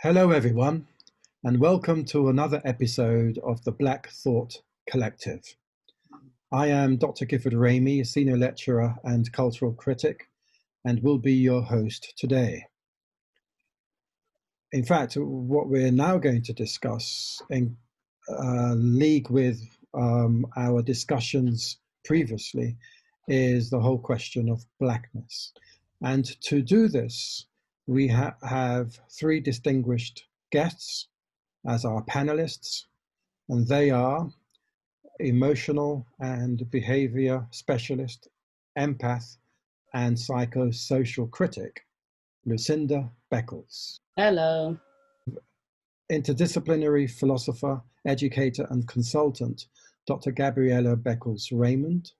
Hello, everyone, and welcome to another episode of the Black Thought Collective. I am Dr. Gifford Rhamie, Senior Lecturer and Cultural Critic, and will be your host today. In fact, what we're now going to discuss in league with our discussions previously is the whole question of blackness. And to do this, we have three distinguished guests as our panelists, and they are emotional and behavior specialist, empath, and psychosocial critic, Lucinda Beckles. Hello. Interdisciplinary philosopher, educator, and consultant, Dr. Gabriella Beckles-Raymond.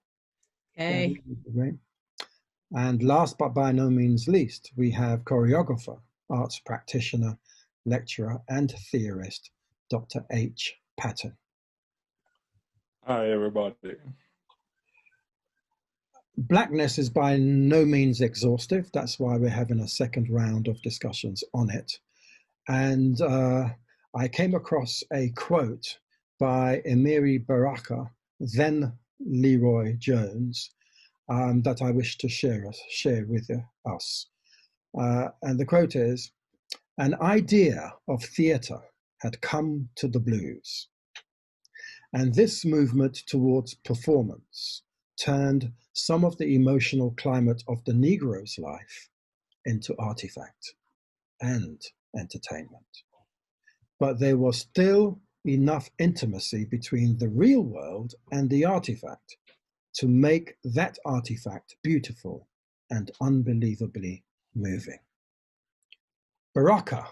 Hey. And last but by no means least, we have choreographer, arts practitioner, lecturer, and theorist, Dr. H. Patten. Hi, everybody. Blackness is by no means exhaustive. That's why we're having a second round of discussions on it. And I came across a quote by Amiri Baraka, then Leroy Jones, that I wish to share with us. And the quote is, "An idea of theatre had come to the blues, and this movement towards performance turned some of the emotional climate of the Negro's life into artifact and entertainment. But there was still enough intimacy between the real world and the artifact to make that artifact beautiful and unbelievably moving." Baraka,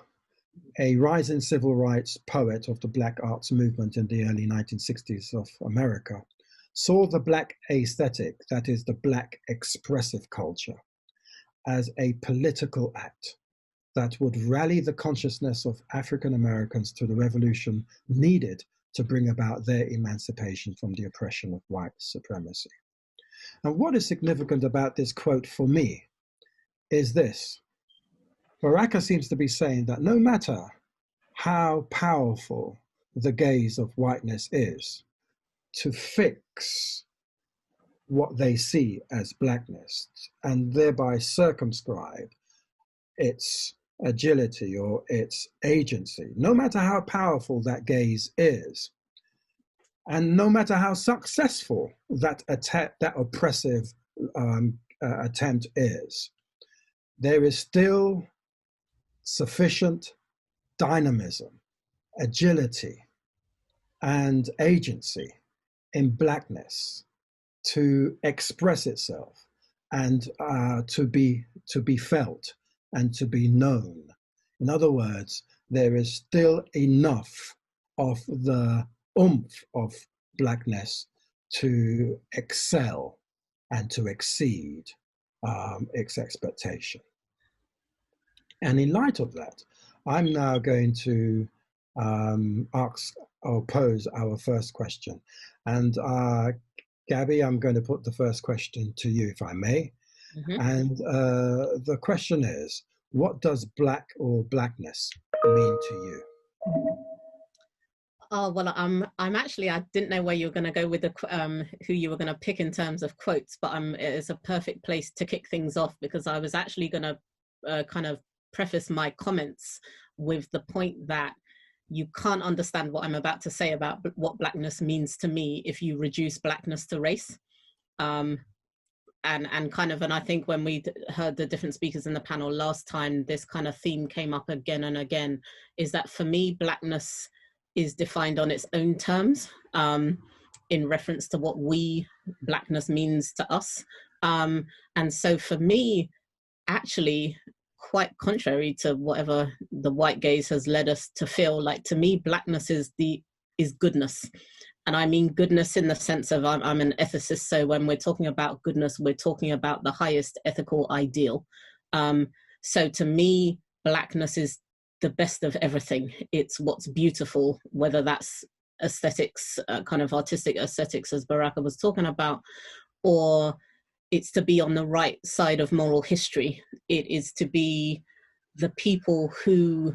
a rising civil rights poet of the Black arts movement in the early 1960s of America, saw the Black aesthetic, that is the Black expressive culture, as a political act that would rally the consciousness of African Americans to the revolution needed to bring about their emancipation from the oppression of white supremacy. And what is significant about this quote for me is this. Baraka seems to be saying that no matter how powerful the gaze of whiteness is to fix what they see as blackness and thereby circumscribe its agility or its agency, no matter how powerful that gaze is, and no matter how successful that oppressive attempt is, there is still sufficient dynamism, agility, and agency in blackness to express itself and to be felt and to be known. In other words, there is still enough of the oomph of blackness to excel and to exceed its expectation. And in light of that, I'm now going to ask or pose our first question. And Gabby, I'm going to put the first question to you, if I may. Mm-hmm. And the question is, what does black or blackness mean to you? Oh, well, I'm actually, I didn't know where you were going to go with the who you were going to pick in terms of quotes, but it's a perfect place to kick things off, because I was actually going to kind of preface my comments with the point that you can't understand what I'm about to say about what blackness means to me if you reduce blackness to race. And I think when we heard the different speakers in the panel last time, this kind of theme came up again and again, is that for me, blackness is defined on its own terms in reference to what blackness means to us. And so for me, actually, quite contrary to whatever the white gaze has led us to feel, like, to me, blackness is goodness. And I mean goodness in the sense of I'm an ethicist, so when we're talking about goodness, we're talking about the highest ethical ideal. So to me, blackness is the best of everything. It's what's beautiful, whether that's aesthetics, kind of artistic aesthetics, as Baraka was talking about, or it's to be on the right side of moral history. It is to be the people who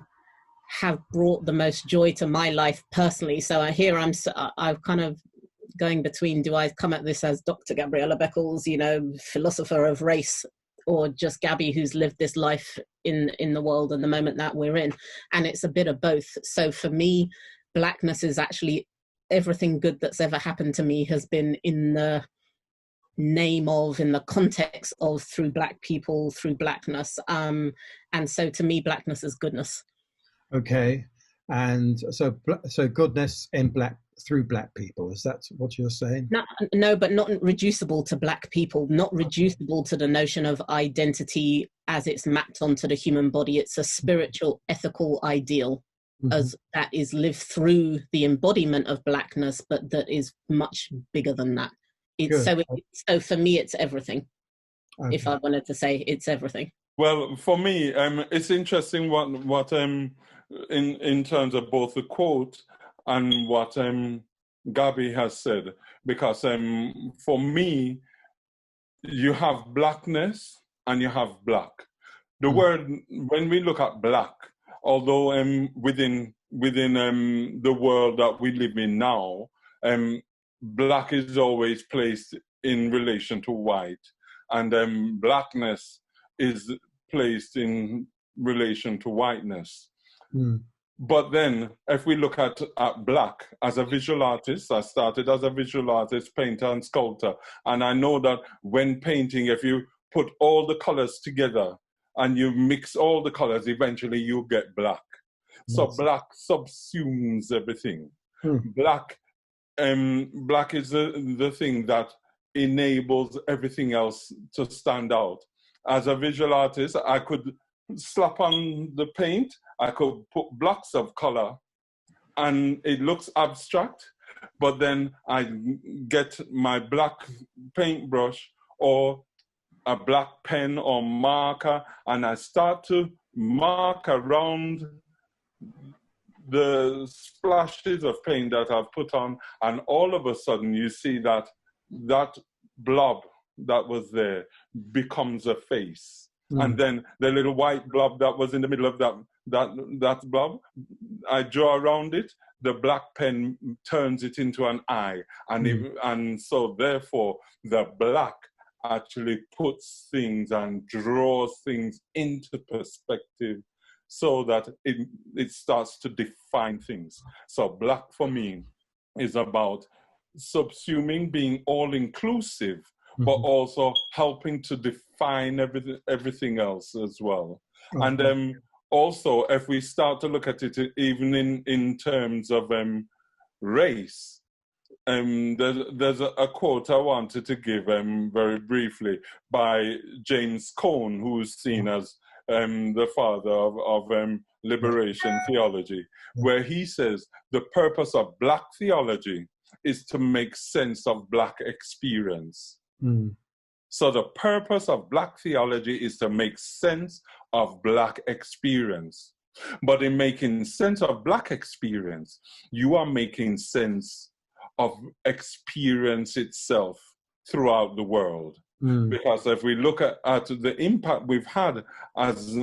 have brought the most joy to my life personally. So here I'm kind of going between, do I come at this as Dr. Gabriella Beckles, you know, philosopher of race, or just Gabby who's lived this life in the world and the moment that we're in? And it's a bit of both. So for me, Blackness is actually everything good that's ever happened to me has been in the name of, in the context of, through Black people, through Blackness. And so to me, Blackness is goodness. Okay. And so goodness in through Black people, is that what you're saying? No, but not reducible to Black people, not reducible to the notion of identity as it's mapped onto the human body. It's a spiritual, ethical ideal as that is lived through the embodiment of Blackness, but that is much bigger than that. So for me, it's everything. Okay. If I wanted to say, it's everything. Well, for me, it's interesting what in terms of both the quote and what Gabby has said, because for me, you have Blackness and you have Black. The word, when we look at Black, although within the world that we live in now, Black is always placed in relation to white, and Blackness is placed in relation to whiteness. But then, if we look at Black as a visual artist, I started as a visual artist, painter and sculptor, and I know that when painting, if you put all the colors together and you mix all the colors, eventually you get Black. So Black subsumes everything. Black is the thing that enables everything else to stand out. As a visual artist, I could slap on the paint, I could put blocks of color, and it looks abstract, but then I get my black paintbrush or a black pen or marker, and I start to mark around the splashes of paint that I've put on, and all of a sudden you see that blob that was there becomes a face. And then the little white blob that was in the middle of that blob, I draw around it, the black pen turns it into an eye. And so therefore the black actually puts things and draws things into perspective so that it starts to define things. So Black for me is about subsuming, being all-inclusive, but also helping to define everything else as well. And also, if we start to look at it even in terms of race, there's a quote I wanted to give very briefly by James Cone, who's seen as the father of liberation theology, where he says the purpose of Black theology is to make sense of Black experience. So the purpose of Black theology is to make sense of Black experience. But in making sense of Black experience, you are making sense of experience itself throughout the world. Because if we look at the impact we've had as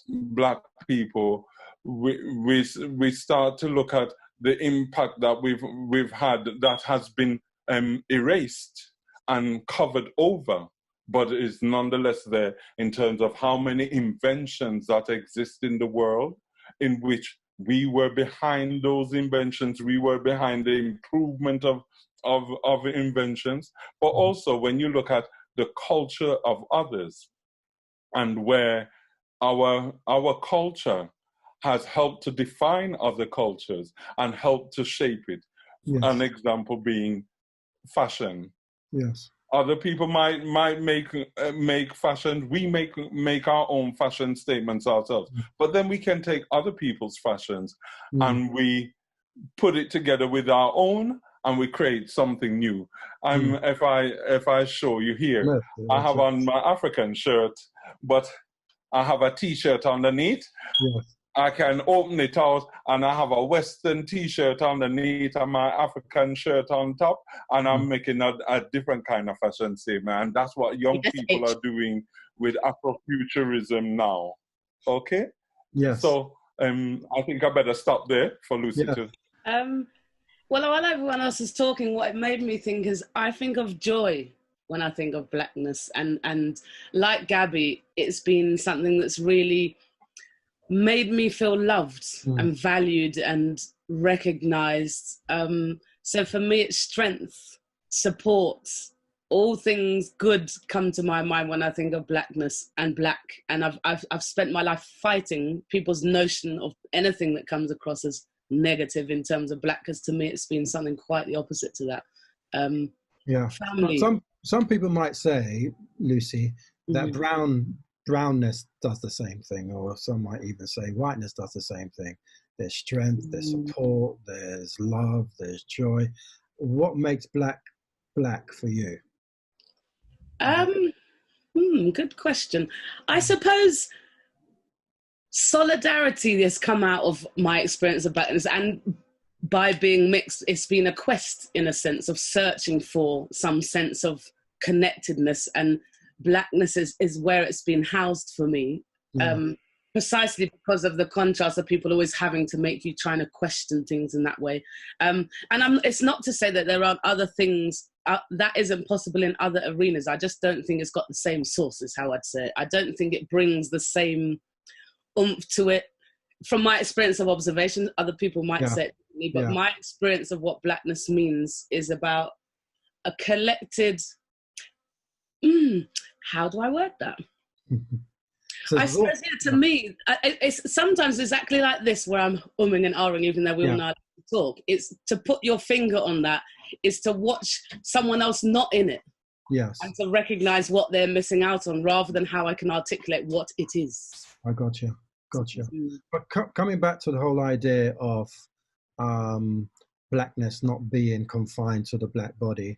Black people, we start to look at the impact that we've had that has been erased and covered over, but is nonetheless there in terms of how many inventions that exist in the world, in which we were behind those inventions, we were behind the improvement of inventions, but also when you look at the culture of others and where our culture has helped to define other cultures and helped to shape it. Yes. An example being fashion. Yes. Other people might make fashion. We make our own fashion statements ourselves, but then we can take other people's fashions and we put it together with our own, and we create something new. If I show you here, I have on my African shirt, but I have a T-shirt underneath. Yes. I can open it out, and I have a Western T-shirt underneath and my African shirt on top, and I'm making a different kind of fashion statement. And that's what young people are doing with Afrofuturism now. Okay? Yes. So I think I better stop there for Lucy Yeah. to. Well, while everyone else is talking, what it made me think is I think of joy when I think of Blackness. And like Gabby, it's been something that's really made me feel loved and valued and recognized. So for me, it's strength, support, all things good come to my mind when I think of Blackness and black. And I've spent my life fighting people's notion of anything that comes across as negative in terms of black, because to me it's been something quite the opposite to that. Family. Some people might say, Lucy, that brownness does the same thing, or some might even say whiteness does the same thing. There's strength, there's support, there's love, there's joy. What makes black for you? Good question. I suppose solidarity has come out of my experience of Blackness, and by being mixed, it's been a quest in a sense of searching for some sense of connectedness, and Blackness is where it's been housed for me. Precisely because of the contrast of people always having to make you trying to question things in that way. It's not to say that there aren't other things that isn't possible in other arenas. I just don't think it's got the same source, is how I'd say it. I don't think it brings the same oomph to it. From my experience of observation, other people might say it to me, but my experience of what Blackness means is about a collected, how do I word that? So I suppose, to me, it's sometimes exactly like this where I'm umming and ahhing, even though we all know how to talk. It's to put your finger on that, is to watch someone else not in it. Yes. And to recognize what they're missing out on rather than how I can articulate what it is. I got you. But coming back to the whole idea of blackness not being confined to the black body,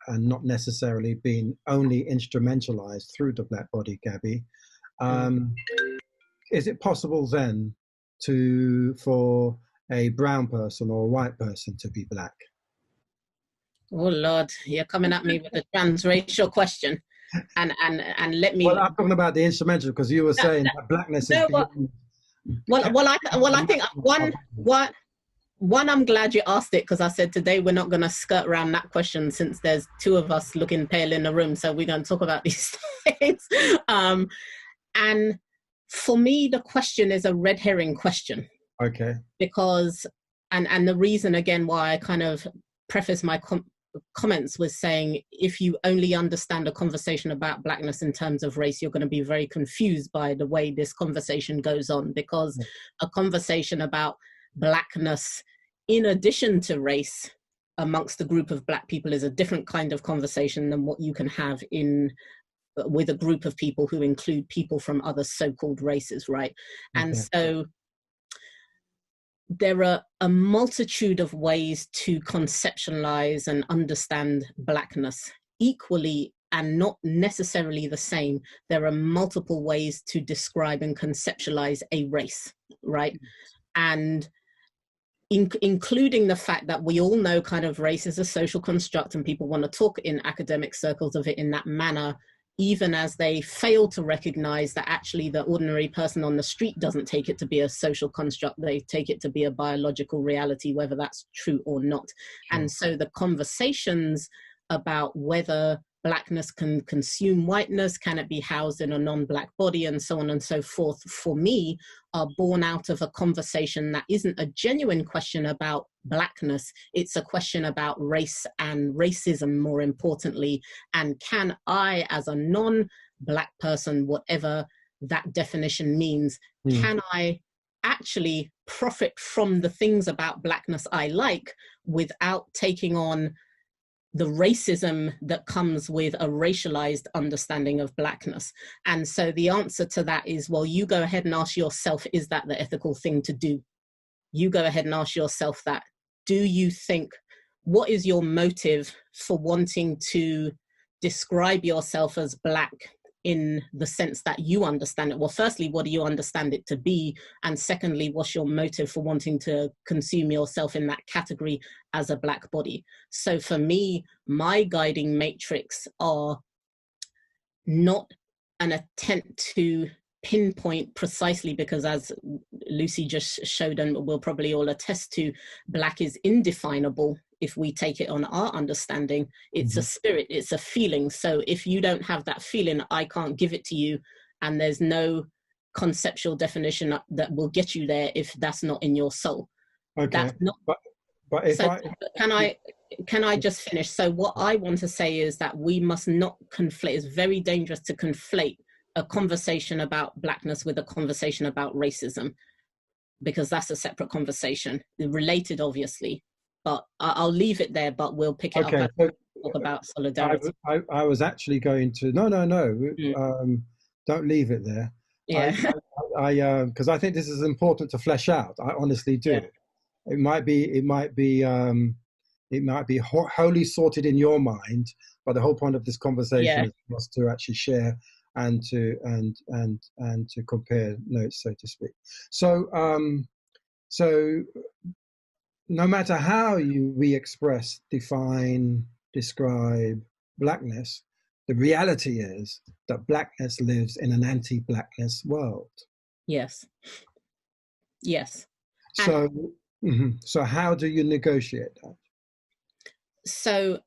and not necessarily being only instrumentalized through the black body, Gabby. Is it possible then for a brown person or a white person to be black? Oh Lord, you're coming at me with a transracial question, and let me. Well, I'm talking about the instrumental, because you were saying that blackness is. I think one, I'm glad you asked it, because I said today we're not going to skirt around that question since there's two of us looking pale in the room, so we're going to talk about these things. And for me, the question is a red herring question. Okay. Because, and the reason again why I kind of preface my comments was saying, if you only understand a conversation about blackness in terms of race, you're going to be very confused by the way this conversation goes on, because a conversation about blackness in addition to race amongst a group of black people is a different kind of conversation than what you can have with a group of people who include people from other so-called races, right? And so there are a multitude of ways to conceptualize and understand blackness. Equally, and not necessarily the same, there are multiple ways to describe and conceptualize a race, right? And including the fact that we all know kind of race is a social construct, and people want to talk in academic circles of it in that manner, even as they fail to recognize that actually the ordinary person on the street doesn't take it to be a social construct. They take it to be a biological reality, whether that's true or not. And so the conversations about whether blackness can consume whiteness, can it be housed in a non-black body, and so on and so forth, for me, are born out of a conversation that isn't a genuine question about blackness. It's a question about race and racism, more importantly. And can I, as a non-black person, whatever that definition means, can I actually profit from the things about blackness I like without taking on the racism that comes with a racialized understanding of blackness? And so the answer to that is, well, you go ahead and ask yourself, is that the ethical thing to do? You go ahead and ask yourself that. Do you think, what is your motive for wanting to describe yourself as black in the sense that you understand it? Well, firstly, what do you understand it to be? And secondly, what's your motive for wanting to consume yourself in that category as a black body? So for me, my guiding matrix are not an attempt to pinpoint precisely, because as Lucy just showed and we'll probably all attest to, Black is indefinable. If we take it on our understanding, it's a spirit, it's a feeling. So if you don't have that feeling, I can't give it to you, and there's no conceptual definition that will get you there if that's not in your soul. Okay. That's not, but if so can I just finish? So what I want to say is that we must not conflate. It's very dangerous to conflate a conversation about Blackness with a conversation about racism, because that's a separate conversation, related obviously, but I'll leave it there, but we'll pick it up and talk about solidarity. I was actually going to, no, don't leave it there. Yeah. Because I think this is important to flesh out. I honestly do. Yeah. It might be wholly sorted in your mind, but the whole point of this conversation was to actually share and to compare notes, so to speak. So no matter how we express, define, describe Blackness, the reality is that Blackness lives in an anti-Blackness world. Yes. Yes. So, so how do you negotiate that? So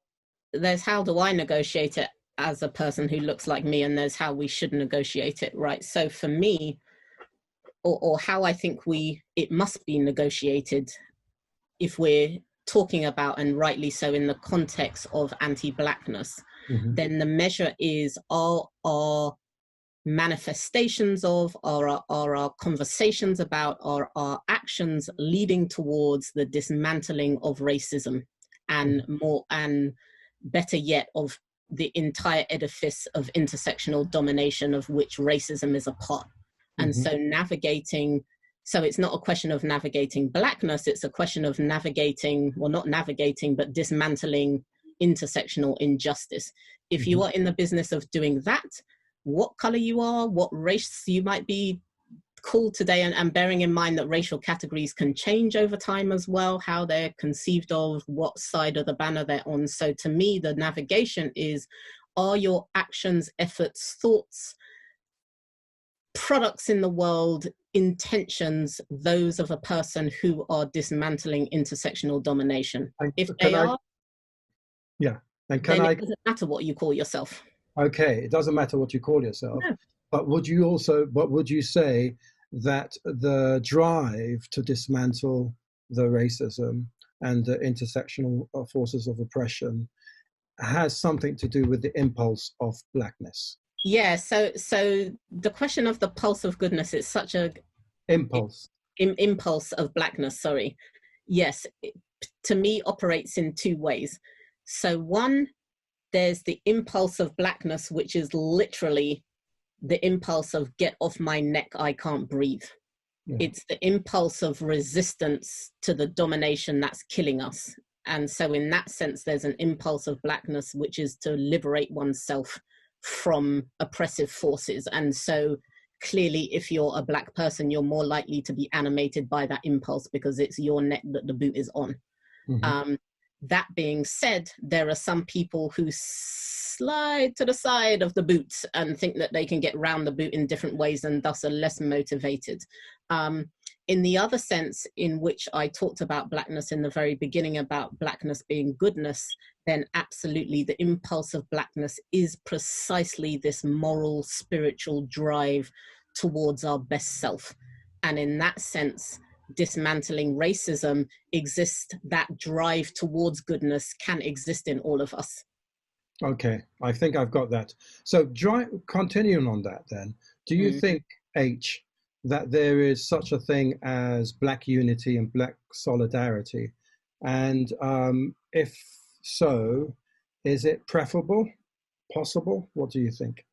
there's how do I negotiate it as a person who looks like me, and there's how we should negotiate it, right? So for me, or how I think it must be negotiated, if we're talking about, and rightly so, in the context of anti-Blackness, then the measure is, are our manifestations of, are our conversations about, are our actions leading towards the dismantling of racism, and more, and better yet, of the entire edifice of intersectional domination of which racism is a part. And so navigating, so it's not a question of navigating Blackness, it's a question of navigating, well, not navigating, but dismantling intersectional injustice. If you are in the business of doing that, what color you are, what race you might be called today, and bearing in mind that racial categories can change over time as well, how they're conceived of, what side of the banner they're on. So to me, the navigation is, are your actions, efforts, thoughts, products in the world, intentions, those of a person who are dismantling intersectional domination? If they are, and then it doesn't matter what you call yourself. Okay, it doesn't matter what you call yourself. No. But would you say that the drive to dismantle the racism and the intersectional forces of oppression has something to do with the impulse of Blackness? Yeah, so the question of the pulse of goodness is such a impulse. Impulse of Blackness, sorry. Yes, to me operates in two ways. So one, there's the impulse of Blackness, which is literally the impulse of get off my neck, I can't breathe. Yeah. It's the impulse of resistance to the domination that's killing us. And so in that sense, there's an impulse of Blackness, which is to liberate oneself from oppressive forces. And so clearly, if you're a Black person, you're more likely to be animated by that impulse because it's your neck that the boot is on. That being said, there are some people who slide to the side of the boot and think that they can get round the boot in different ways and thus are less motivated. In the other sense in which I talked about Blackness in the very beginning, about Blackness being goodness, then absolutely the impulse of Blackness is precisely this moral, spiritual drive towards our best self. And in that sense, dismantling racism exists, that drive towards goodness can exist in all of us. Okay, I think I've got that. So continuing on that then, do you think, H, that there is such a thing as Black unity and Black solidarity? And if so, is it preferable, possible? What do you think?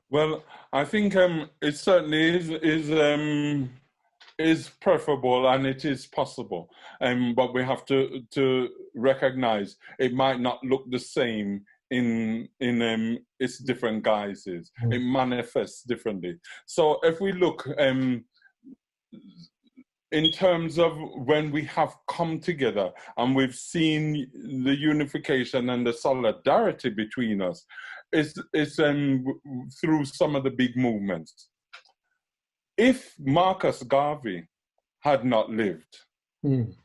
Well, I think it certainly is preferable and it is possible, but we have to recognize it might not look the same in its different guises. It manifests differently. So if we look in terms of when we have come together and we've seen the unification and the solidarity between us, it's through some of the big movements. if Marcus Garvey had not lived, Mm.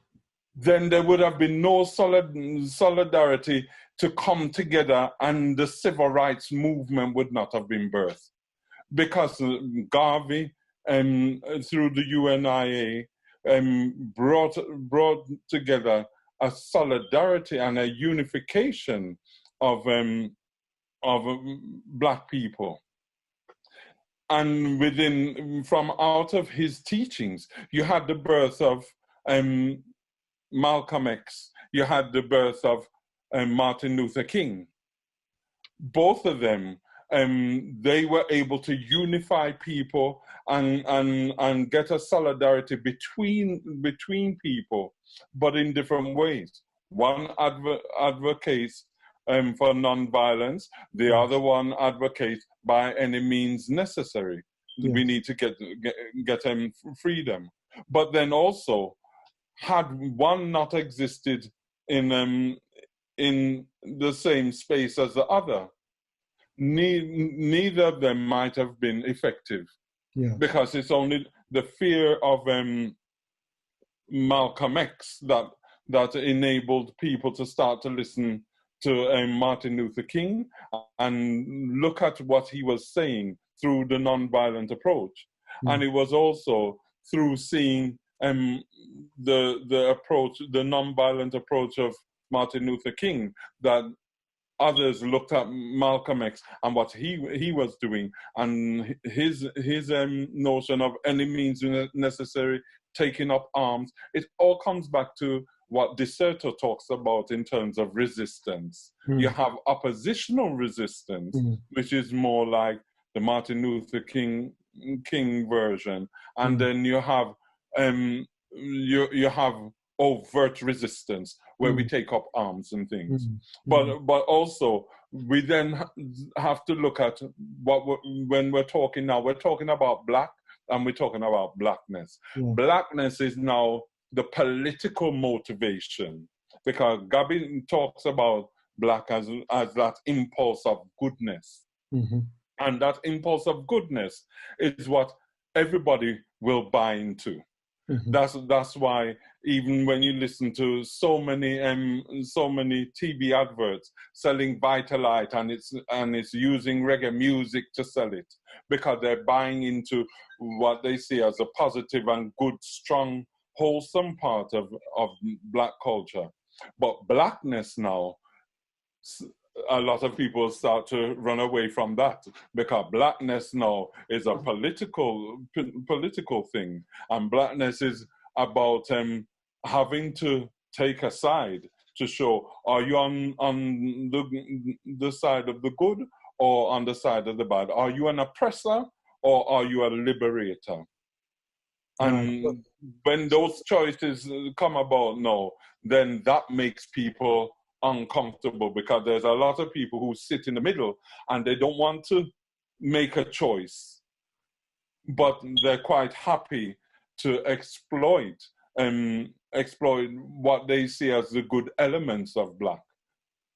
then there would have been no solidarity to come together, and the civil rights movement would not have been birthed. Because Garvey, through the UNIA, brought together a solidarity and a unification of Black people. And from out of his teachings, you had the birth of Malcolm X, you had the birth of Martin Luther King. Both of them, they were able to unify people and get a solidarity between people, but in different ways. One advocates for non-violence, the other one advocates by any means necessary. Yes. We need to get freedom. But then also, had one not existed in the same space as the other, neither of them might have been effective. Yeah. Because it's only the fear of Malcolm X that enabled people to start to listen to Martin Luther King and look at what he was saying through the nonviolent approach. Mm. And it was also through seeing the approach, the nonviolent approach of Martin Luther King, that others looked at Malcolm X and what he was doing, and his notion of any means necessary, taking up arms. It all comes back to what Deserto talks about in terms of resistance. Mm. You have oppositional resistance, which is more like the Martin Luther King version, and then you have you have overt resistance where we take up arms and things. But also we then have to look at when we're talking now, we're talking about Black and we're talking about Blackness. Blackness is now the political motivation, because Gabi talks about Black as that impulse of goodness. And that impulse of goodness is what everybody will buy into. That's why even when you listen to so many TV adverts selling Vitalite and it's using reggae music to sell it, because they're buying into what they see as a positive and good, strong, wholesome part of Black culture. But Blackness now, a lot of people start to run away from that, because Blackness now is a political thing, and Blackness is about having to take a side to show, are you on the side of the good or on the side of the bad? Are you an oppressor or are you a liberator? And when those choices come about now, then that makes people uncomfortable, because there's a lot of people who sit in the middle and they don't want to make a choice, but they're quite happy to exploit what they see as the good elements of Black.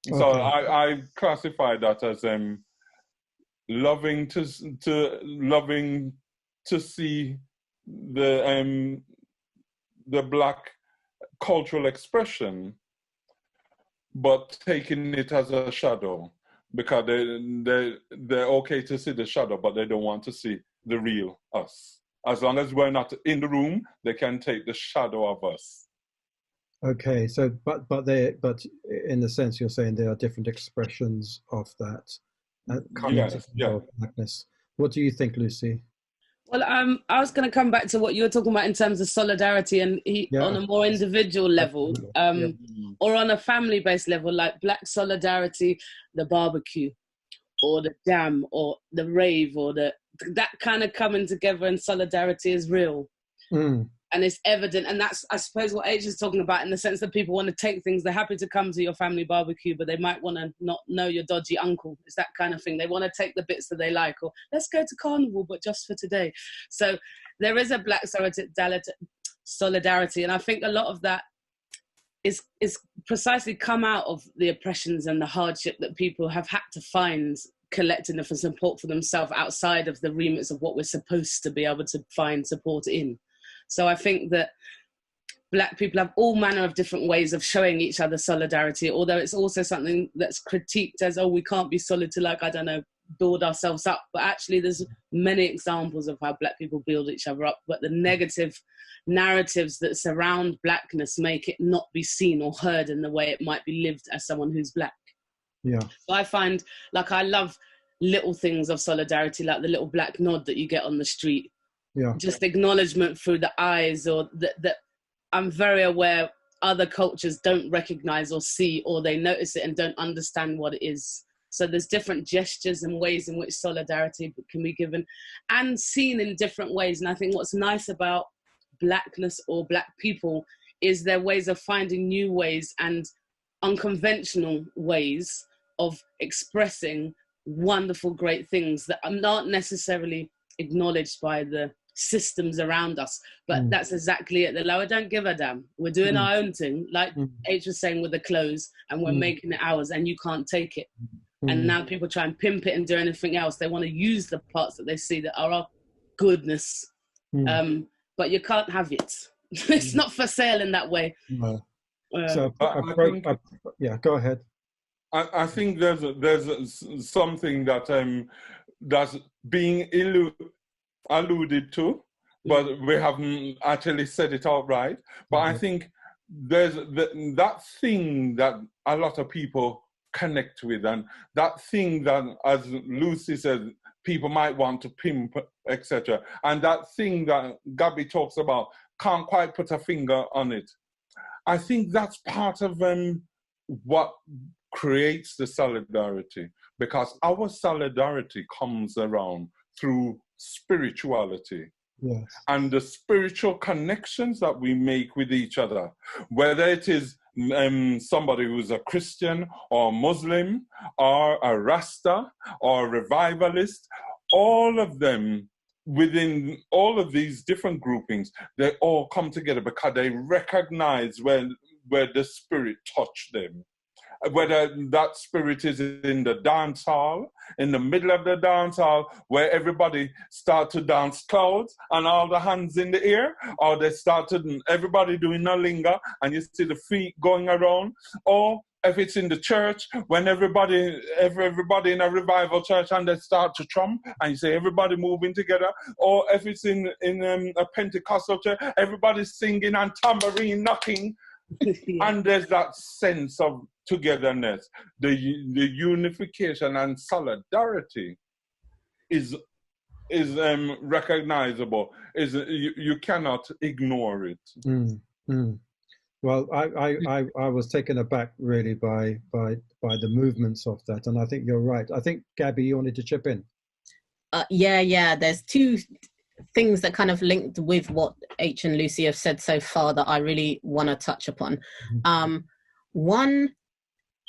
Okay. So I classify that as loving to see the Black cultural expression, but taking it as a shadow, because they're okay to see the shadow, but they don't want to see the real us. As long as we're not in the room, they can take the shadow of us. Okay, so but in the sense you're saying there are different expressions of that. Blackness. What do you think, Lucy? Well, I was going to come back to what you were talking about in terms of solidarity, and on a more individual level, or on a family-based level, like Black solidarity, the barbecue, or the jam, or the rave, or that kind of coming together in solidarity is real. And it's evident, and that's, I suppose, what H is talking about, in the sense that people want to take things. They're happy to come to your family barbecue, but they might want to not know your dodgy uncle. It's that kind of thing. They want to take the bits that they like, or let's go to carnival, but just for today. So there is a Black solidarity, and I think a lot of that is precisely come out of the oppressions and the hardship that people have had to find collectedness and support for themselves outside of the remits of what we're supposed to be able to find support in. So I think that Black people have all manner of different ways of showing each other solidarity, although it's also something that's critiqued as, oh, we can't be solid to, like, I don't know, build ourselves up. But actually there's many examples of how Black people build each other up, but the negative narratives that surround Blackness make it not be seen or heard in the way it might be lived as someone who's Black. Yeah. So I find, like, I love little things of solidarity, like the little black nod that you get on the street. Yeah. Just acknowledgement through the eyes, or that I'm very aware other cultures don't recognize or see, or they notice it and don't understand what it is. So there's different gestures and ways in which solidarity can be given and seen in different ways. And I think what's nice about Blackness or Black people is their ways of finding new ways and unconventional ways of expressing wonderful, great things that are not necessarily acknowledged by the systems around us. But that's exactly it. I don't give a damn. We're doing our own thing, like H was saying with the clothes, and we're making it ours, and you can't take it. And now people try and pimp it and do anything else. They want to use the parts that they see that are our goodness. But you can't have it. It's not for sale in that way. No. So yeah, go ahead. I think there's something that that's being alluded to, but we haven't actually said it outright. But I think there's that thing that a lot of people connect with, and that thing that, as Lucy said, people might want to pimp, etc. And that thing that Gabby talks about, can't quite put a finger on it. I think that's part of what creates the solidarity, because our solidarity comes around through spirituality. Yes. And the spiritual connections that we make with each other, whether it is somebody who's a Christian or Muslim or a Rasta or a revivalist, all of them, within all of these different groupings, they all come together because they recognize where the spirit touched them. Whether that spirit is in the dance hall, in the middle of the dance hall, where everybody start to dance clouds and all the hands in the air, or they started everybody doing a linga and you see the feet going around, or if it's in the church, when everybody in a revival church and they start to trump and you say everybody moving together, or if it's in a Pentecostal church, everybody's singing and tambourine knocking. And there's that sense of togetherness, the unification and solidarity is recognizable. You cannot ignore it. Well, I was taken aback really by the movements of that, and I think you're right. I think Gabby, you wanted to chip in. Yeah. There's two things that kind of linked with what H and Lucy have said so far that I really want to touch upon. One,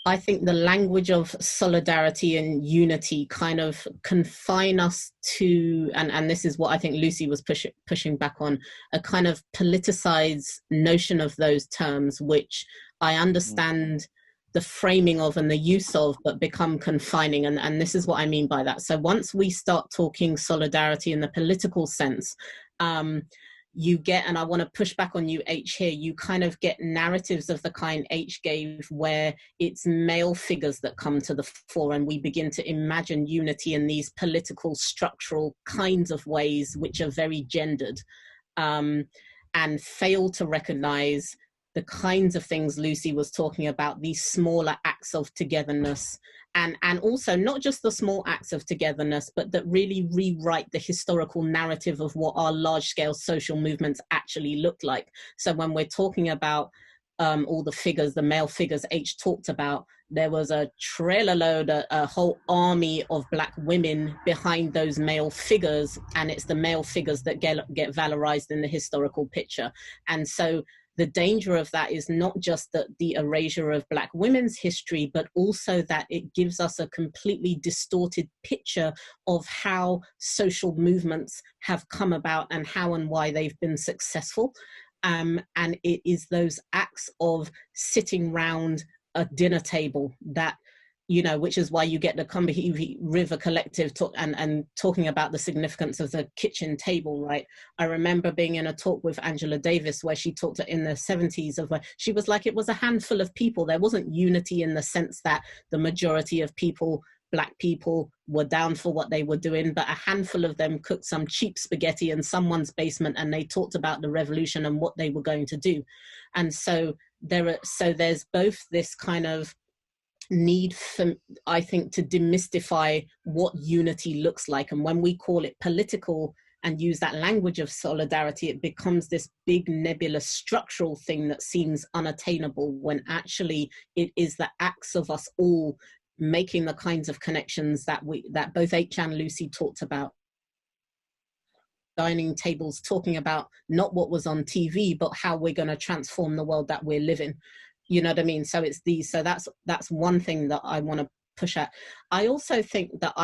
I think the language of solidarity and unity kind of confine us to, and this is what I think Lucy was pushing back on, a kind of politicized notion of those terms, which I understand the framing of and the use of, but become confining. And this is what I mean by that. So once we start talking solidarity in the political sense, you get, and I want to push back on you, H, here, you kind of get narratives of the kind H gave, where it's male figures that come to the fore, and we begin to imagine unity in these political, structural kinds of ways, which are very gendered, and fail to recognize the kinds of things Lucy was talking about, these smaller acts of togetherness, and also not just the small acts of togetherness, but that really rewrite the historical narrative of what our large-scale social movements actually look like. So when we're talking about all the figures, the male figures H talked about, there was a trailer load, a whole army of Black women behind those male figures, and it's the male figures that get valorized in the historical picture. And so the danger of that is not just that the erasure of Black women's history, but also that it gives us a completely distorted picture of how social movements have come about and how and why they've been successful. And it is those acts of sitting round a dinner table that, you know, which is why you get the Combahee River Collective and talking about the significance of the kitchen table, right? I remember being in a talk with Angela Davis where she talked in the 70s of where she was like, it was a handful of people. There wasn't unity in the sense that the majority of people, Black people, were down for what they were doing, but a handful of them cooked some cheap spaghetti in someone's basement and they talked about the revolution and what they were going to do. And so there's both this kind of need for, I think, to demystify what unity looks like. And when we call it political and use that language of solidarity, it becomes this big nebulous structural thing that seems unattainable, when actually it is the acts of us all making the kinds of connections that both H and Lucy talked about. Dining tables, talking about not what was on TV, but how we're going to transform the world that we're living. You know what I mean? So that's one thing that I want to push at. I also think that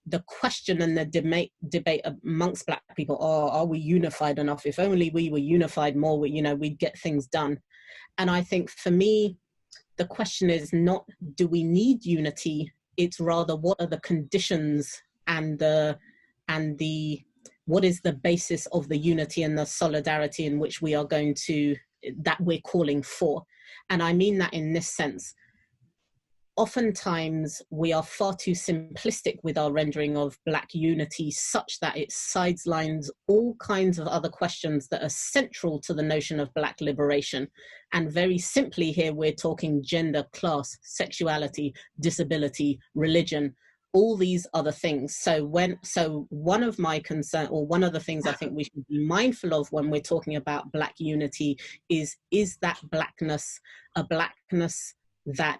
the question and the debate amongst Black people, are we unified enough? If only we were unified more, we'd get things done. And I think for me, the question is not, do we need unity? It's rather, what are the conditions and what is the basis of the unity and the solidarity in which we are that we're calling for? And I mean that in this sense. Oftentimes we are far too simplistic with our rendering of Black unity, such that it sidelines all kinds of other questions that are central to the notion of Black liberation. And very simply here, we're talking gender, class, sexuality, disability, religion, all these other things. So one of my concern, or one of the things I think we should be mindful of when we're talking about Black unity is that Blackness a Blackness that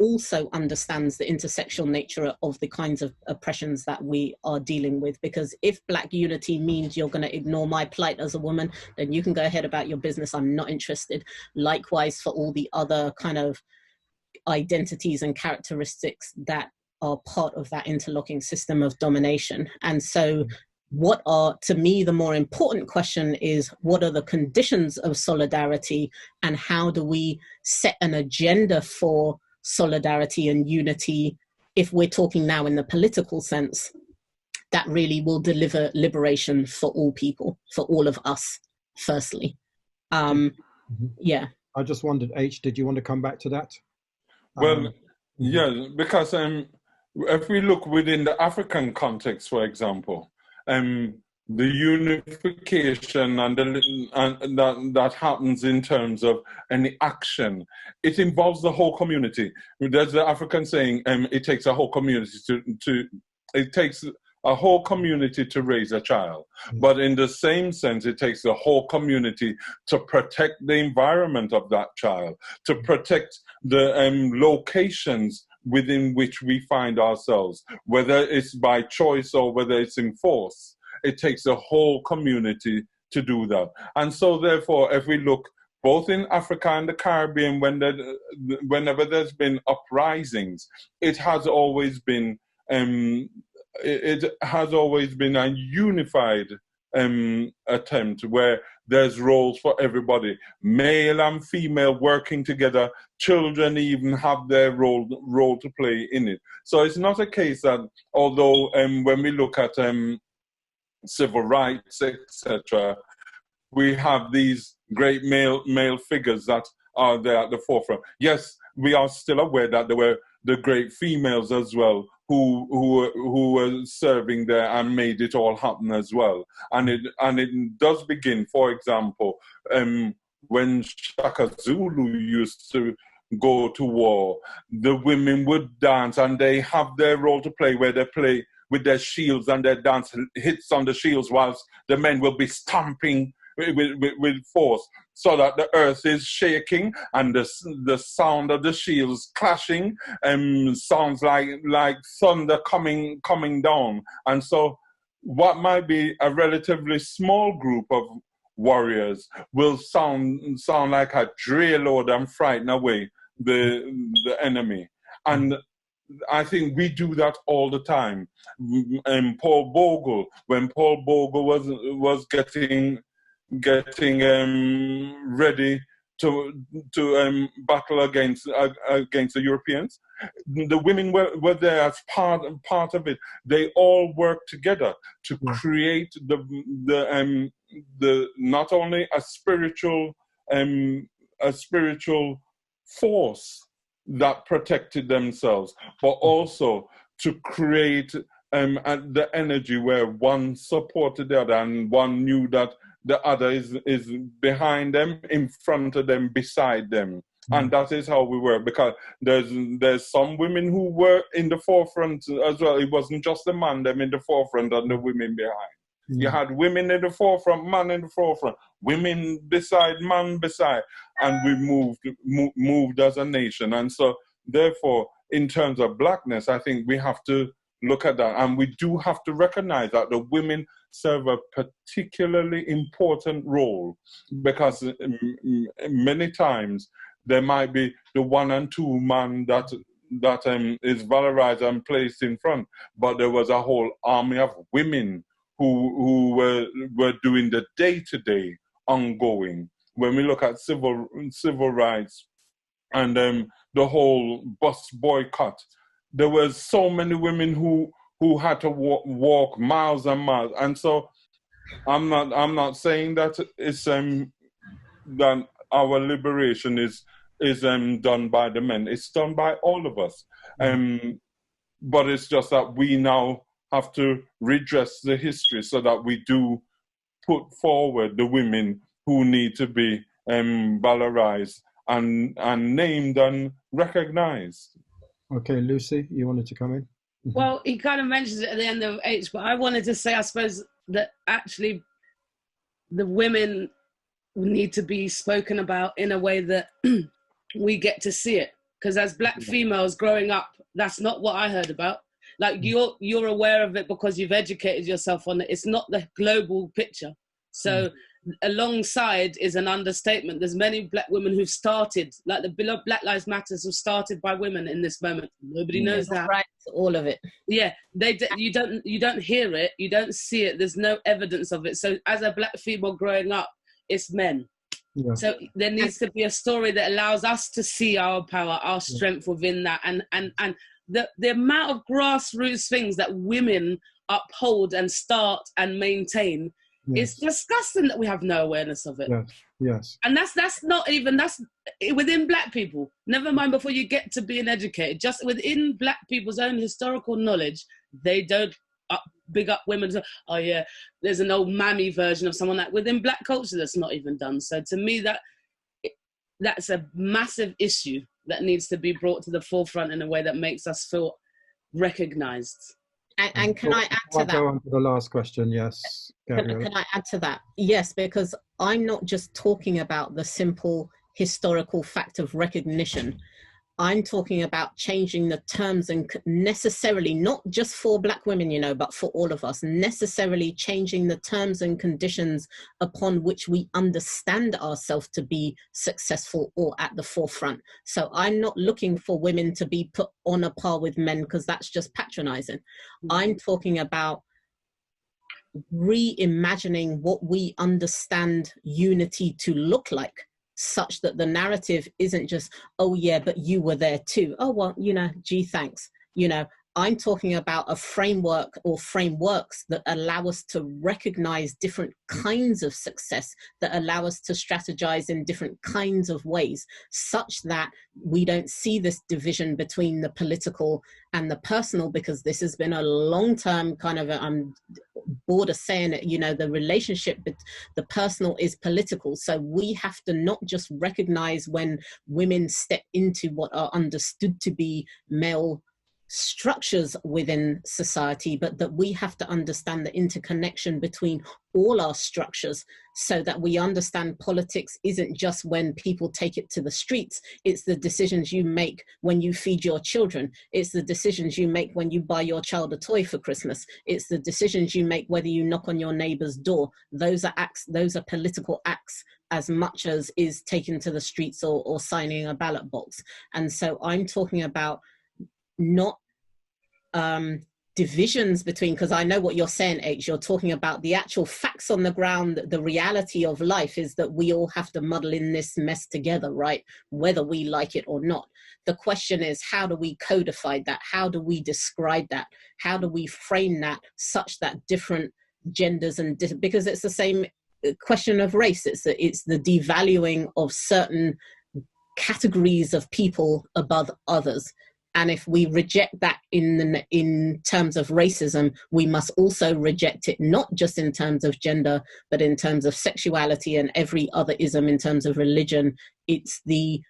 also understands the intersectional nature of the kinds of oppressions that we are dealing with? Because if Black unity means you're going to ignore my plight as a woman, then you can go ahead about your business. I'm not interested. Likewise for all the other kind of identities and characteristics that are part of that interlocking system of domination. And so to me, the more important question is, what are the conditions of solidarity, and how do we set an agenda for solidarity and unity, if we're talking now in the political sense, that really will deliver liberation for all people, for all of us, firstly. Yeah. I just wondered, H, did you want to come back to that? Well, yeah, because if we look within the African context, for example, the unification and that happens in terms of any action, it involves the whole community. There's the African saying, it takes a whole community to raise a child. But in the same sense, it takes the whole community to protect the environment of that child, to protect the locations within which we find ourselves, whether it's by choice or whether it's in force. It takes a whole community to do that. And so therefore, if we look both in Africa and the Caribbean, whenever there's been uprisings, it has always been a unified attempt where there's roles for everybody, male and female working together. Children even have their role to play in it. So it's not a case that, although when we look at civil rights, etc., we have these great male figures that are there at the forefront. Yes, we are still aware that there were the great females as well who were serving there and made it all happen as well. And it does begin, for example, when Shaka Zulu used to go to war, the women would dance and they have their role to play, where they play with their shields and their dance hits on the shields, whilst the men will be stamping with force, so that the earth is shaking and the sound of the shields clashing sounds like thunder coming down. And so what might be a relatively small group of warriors will sound like a drill load and frighten away the enemy. And I think we do that all the time. Paul Bogle, when Paul Bogle was getting ready battle against the Europeans. The women were there as part of it. They all worked together to create the not only a spiritual force that protected themselves, but also to create the energy where one supported the other and one knew that the other is behind them, in front of them, beside them. And that is how we work, because there's some women who were in the forefront as well. It wasn't just the man them in the forefront and the women behind. You had women in the forefront, man in the forefront, women beside, man beside, and we moved as a nation. And so, therefore, in terms of blackness, I think we have to look at that, and we do have to recognize that the women serve a particularly important role, because many times there might be the one and two man that is valorized and placed in front, but there was a whole army of women who were doing the day-to-day ongoing. When we look at civil rights and the whole bus boycott, there were so many women who had to walk miles and miles. And so I'm not saying that it's that our liberation is done by the men. It's done by all of us. But it's just that we now have to redress the history so that we do put forward the women who need to be valorized and named and recognized. Okay, Lucy, you wanted to come in? Well, he kind of mentions it at the end of H, but I wanted to say, I suppose, that actually the women need to be spoken about in a way that we get to see it. Because as Black females growing up, that's not what I heard about. Like, you're aware of it because you've educated yourself on it. It's not the global picture. So alongside is an understatement. There's many Black women who've started, like the Black Lives Matters have started by women in this moment. Nobody knows that. Right, all of it. Yeah, you don't hear it, you don't see it. There's no evidence of it. So as a Black female growing up, it's men. Yeah. So there needs to be a story that allows us to see our power, our strength within that, and the amount of grassroots things that women uphold and start and maintain. It's disgusting that we have no awareness of it. Yes. And that's within Black people. Never mind before you get to being educated. Just within Black people's own historical knowledge, they don't big up women. Oh yeah, there's an old mammy version of someone that within Black culture that's not even done. So to me, that's a massive issue that needs to be brought to the forefront in a way that makes us feel recognized. And can I add to that? Go on to the last question, yes. Can I add to that? Yes, because I'm not just talking about the simple historical fact of recognition. I'm talking about changing the terms and necessarily, not just for Black women, but for all of us, necessarily changing the terms and conditions upon which we understand ourselves to be successful or at the forefront. So I'm not looking for women to be put on a par with men, because that's just patronizing. I'm talking about reimagining what we understand unity to look like, such that the narrative isn't just, oh yeah, but you were there too. Oh, well, gee, thanks. I'm talking about a framework or frameworks that allow us to recognize different kinds of success, that allow us to strategize in different kinds of ways, such that we don't see this division between the political and the personal, because this has been a long-term kind of, I'm bored of saying it, the relationship, the personal is political. So we have to not just recognize when women step into what are understood to be male structures within society, but that we have to understand the interconnection between all our structures, so that we understand politics isn't just when people take it to the streets. It's the decisions you make when you feed your children. It's the decisions you make when you buy your child a toy for Christmas. It's the decisions you make whether you knock on your neighbor's door. Those are acts, those are political acts, as much as is taken to the streets or signing a ballot box. And so I'm talking about not divisions between, because I know what you're saying, H, you're talking about the actual facts on the ground. The reality of life is that we all have to muddle in this mess together, right? Whether we like it or not. The question is, how do we codify that? How do we describe that? How do we frame that such that different genders because it's the same question of race. It's the devaluing of certain categories of people above others. And if we reject that in terms of racism, we must also reject it not just in terms of gender, but in terms of sexuality and every other ism in terms of religion. It's the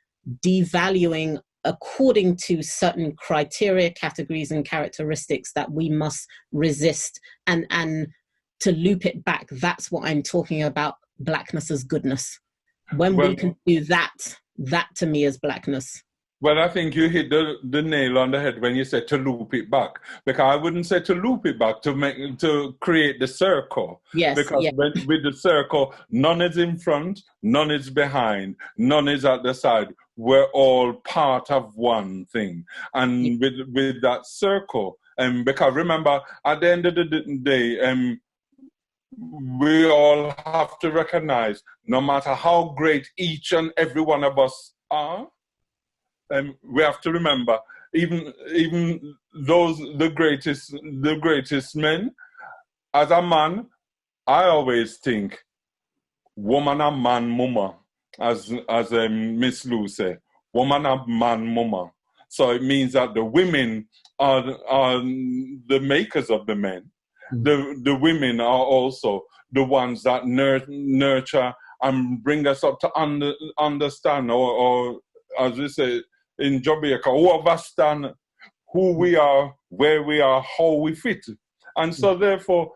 devaluing according to certain criteria, categories, and characteristics that we must resist. And to loop it back, that's what I'm talking about, Blackness as goodness. When we can do that, that to me is Blackness. Well, I think you hit the nail on the head when you said to loop it back, because I wouldn't say to loop it back, to create the circle. Yes. Because with the circle, none is in front, none is behind, none is at the side. We're all part of one thing. And with that circle, because remember, at the end of the day, we all have to recognize, no matter how great each and every one of us are, we have to remember, even those the greatest men. As a man, I always think woman and man mama, as Miss Lou said, woman and man mama. So it means that the women are the makers of the men. The women are also the ones that nurture and bring us up to understand, or as we say in Jamaica, who understand who we are, where we are, how we fit. And so therefore,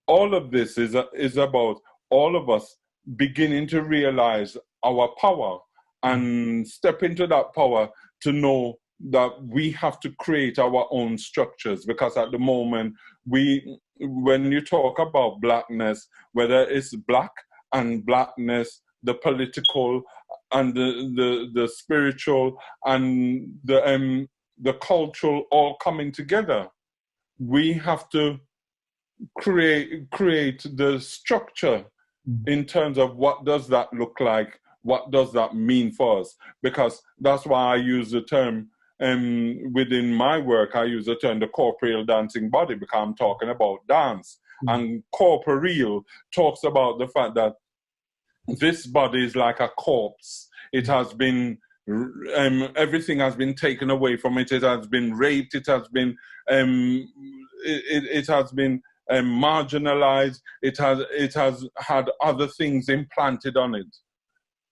all of this is about all of us beginning to realize our power and step into that power to know that we have to create our own structures. Because at the moment, when you talk about Blackness, whether it's black and blackness, the political and the spiritual and the cultural all coming together, we have to create the structure in terms of what does that look like, what does that mean for us. Because that's why I use the term, within my work, I use the term the corporeal dancing body, because I'm talking about dance. And corporeal talks about the fact that this body is like a corpse. It has been, everything has been taken away from it. It has been raped. It has been, it has been marginalized. It has had other things implanted on it.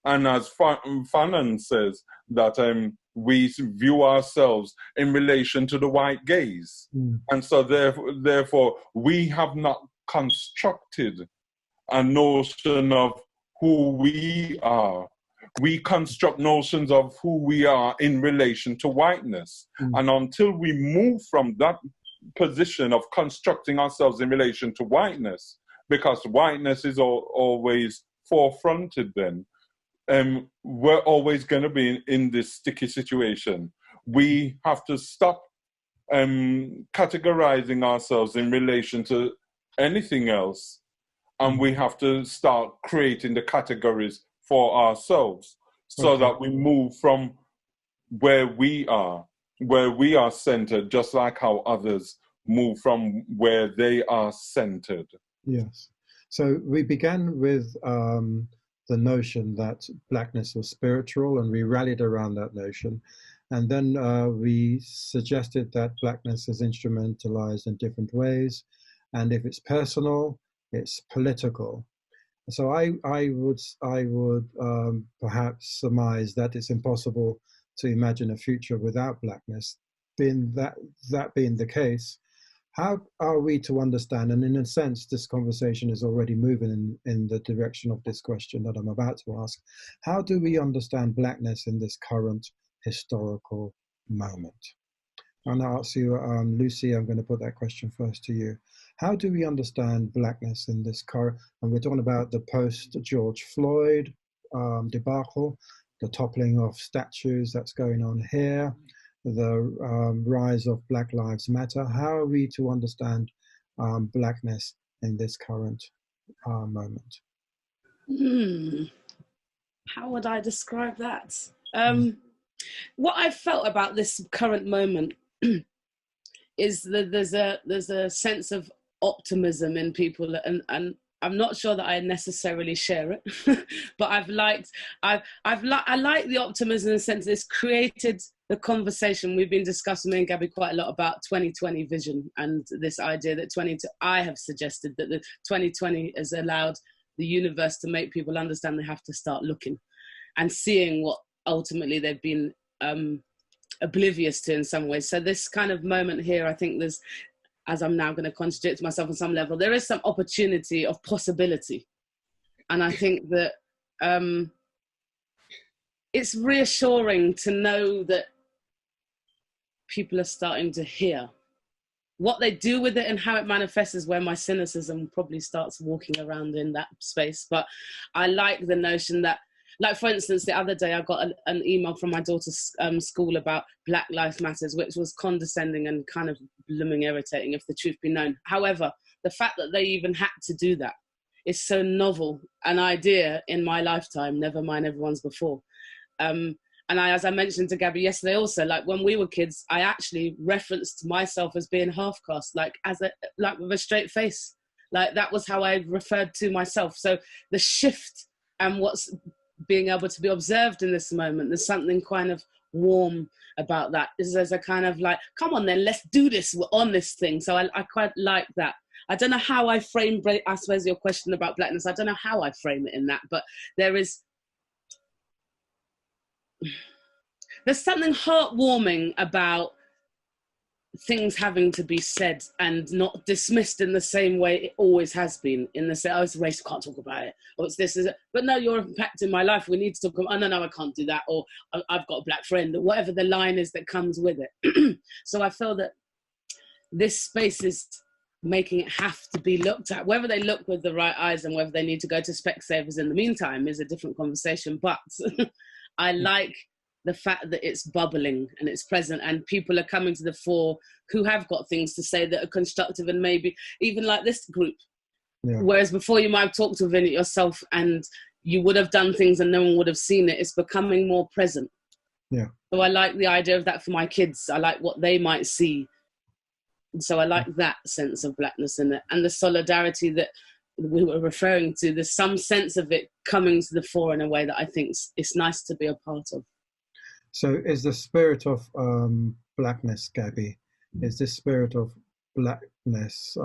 And as Fanon says, that we view ourselves in relation to the white gaze. And so therefore, we have not constructed a notion of who we are. We construct notions of who we are in relation to whiteness. And until we move from that position of constructing ourselves in relation to whiteness, because whiteness is always forefronted then, we're always going to be in this sticky situation. We have to stop categorizing ourselves in relation to anything else, and we have to start creating the categories for ourselves, so that we move from where we are centered, just like how others move from where they are centered. Yes. So we began with the notion that Blackness was spiritual, and we rallied around that notion. And then we suggested that Blackness is instrumentalized in different ways. And if it's personal, it's political. So I would perhaps surmise that it's impossible to imagine a future without Blackness. That being the case, how are we to understand, and in a sense, this conversation is already moving in the direction of this question that I'm about to ask, how do we understand Blackness in this current historical moment? And I'll ask you, Lucy, I'm going to put that question first to you. How do we understand Blackness in this current, and we're talking about the post-George Floyd debacle, the toppling of statues that's going on here, the rise of Black Lives Matter. How are we to understand blackness in this current moment? How would I describe that? What I felt about this current moment is that there's a sense of optimism in people, and I'm not sure that I necessarily share it, but I like the optimism in the sense that it's created the conversation. We've been discussing, me and Gabby, quite a lot about 2020 vision, and this idea that I have suggested that the 2020 has allowed the universe to make people understand they have to start looking and seeing what ultimately they've been oblivious to in some ways. So this kind of moment here, I think there's, as I'm now going to contradict myself on some level, there is some opportunity of possibility. And I think that it's reassuring to know that people are starting to hear. What they do with it and how it manifests is where my cynicism probably starts walking around in that space. But I like the notion that, like, for instance, the other day I got an email from my daughter's school about Black Lives Matters, which was condescending and kind of blooming irritating, if the truth be known. However, the fact that they even had to do that is so novel an idea in my lifetime, never mind everyone's before. And as I mentioned to Gabby yesterday also, like when we were kids, I actually referenced myself as being half caste, like with a straight face. Like that was how I referred to myself. So the shift and what's being able to be observed in this moment, there's something kind of warm about that. There's a kind of like, come on then, let's do this, we're on this thing. So I quite like that. I don't know how I frame, I suppose, your question about blackness. I don't know how I frame it in that, but there's something heartwarming about things having to be said and not dismissed in the same way it always has been. In the sense, oh, it's race, I can't talk about it. Or it's this, but no, you're impacting my life. We need to talk about, oh, no, I can't do that. Or I've got a black friend, or whatever the line is that comes with it. So I feel that this space is making it have to be looked at. Whether they look with the right eyes and whether they need to go to Specsavers in the meantime is a different conversation. But I like the fact that it's bubbling and it's present and people are coming to the fore who have got things to say that are constructive and maybe even like this group. Yeah. Whereas before you might have talked within it yourself and you would have done things and no one would have seen it. It's becoming more present. Yeah. So I like the idea of that for my kids. I like what they might see. And so I like that sense of blackness in it and the solidarity that we were referring to. There's some sense of it coming to the fore in a way that I think it's nice to be a part of. So is the spirit of blackness, Gabby, is this spirit of blackness,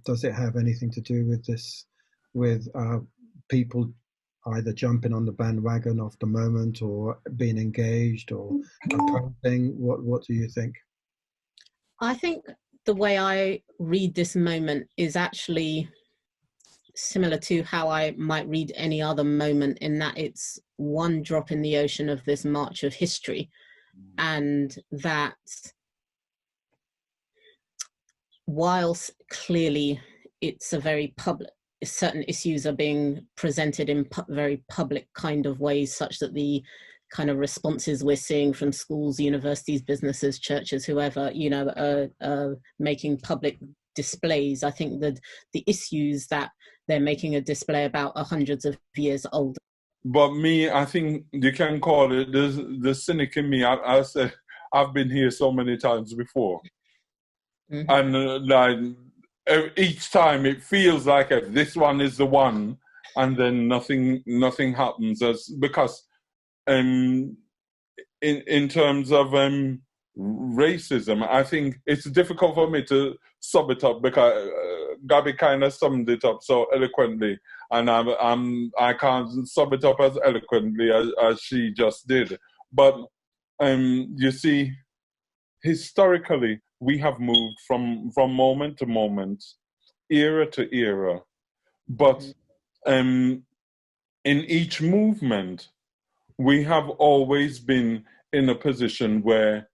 does it have anything to do with this, with people either jumping on the bandwagon of the moment or being engaged or opposing? What do you think? I think the way I read this moment is actually similar to how I might read any other moment, in that it's one drop in the ocean of this march of history, and that whilst clearly it's a very public, certain issues are being presented in very public kind of ways, such that the kind of responses we're seeing from schools, universities, businesses, churches, whoever, are making public displays. I think that the issues that they're making a display about are hundreds of years old. But me, I think you can call it the cynic in me. I said, I've been here so many times before. Mm-hmm. And like each time it feels like this one is the one, and then nothing happens. Because in terms of racism, I think it's difficult for me to sum it up because Gabby kind of summed it up so eloquently, and I can't sum it up as eloquently as she just did. But you see, historically, we have moved from moment to moment, era to era, but in each movement, we have always been in a position where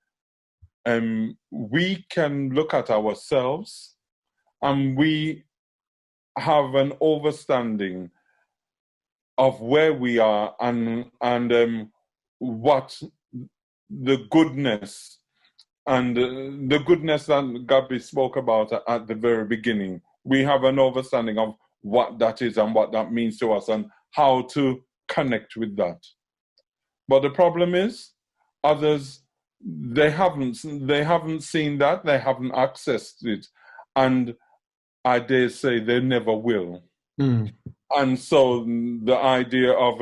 we can look at ourselves and we have an understanding of where we are and what the goodness And the goodness that Gabby spoke about at the very beginning, we have an understanding of what that is and what that means to us and how to connect with that. But the problem is, others, they haven't seen that, they haven't accessed it, and I dare say they never will. Mm. And so the idea of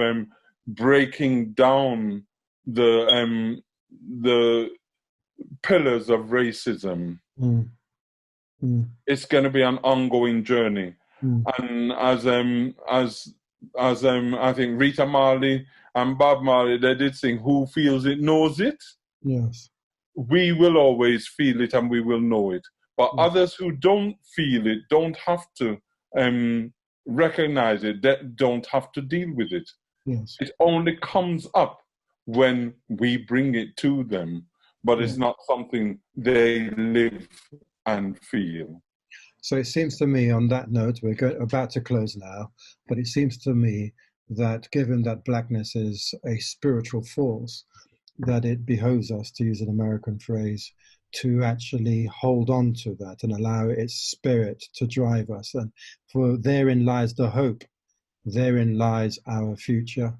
breaking down the pillars of racism, it's going to be an ongoing journey. And as I think Rita Marley and Bob Marley, they did sing, "Who feels it knows it." Yes. We will always feel it and we will know it. But others who don't feel it don't have to recognize it, that don't have to deal with it. Yes. It only comes up when we bring it to them, but it's not something they live and feel. So it seems to me, on that note, we're about to close now, but it seems to me that given that blackness is a spiritual force, that it behoves us, to use an American phrase, to actually hold on to that and allow its spirit to drive us. And for therein lies the hope, therein lies our future,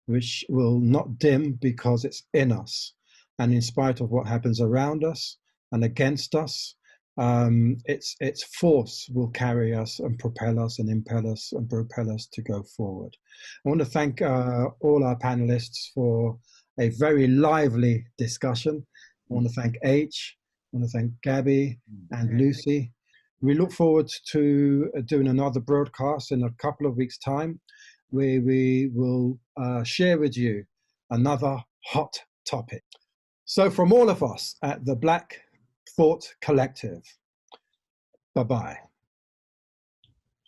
which will not dim because it's in us. And in spite of what happens around us and against us, its force will carry us and propel us and impel us and propel us to go forward. I want to thank all our panelists for a very lively discussion. I want to thank H, I want to thank Gabby and Lucy. We look forward to doing another broadcast in a couple of weeks' time, where we will share with you another hot topic. So from all of us at the Black Thought Collective, bye-bye.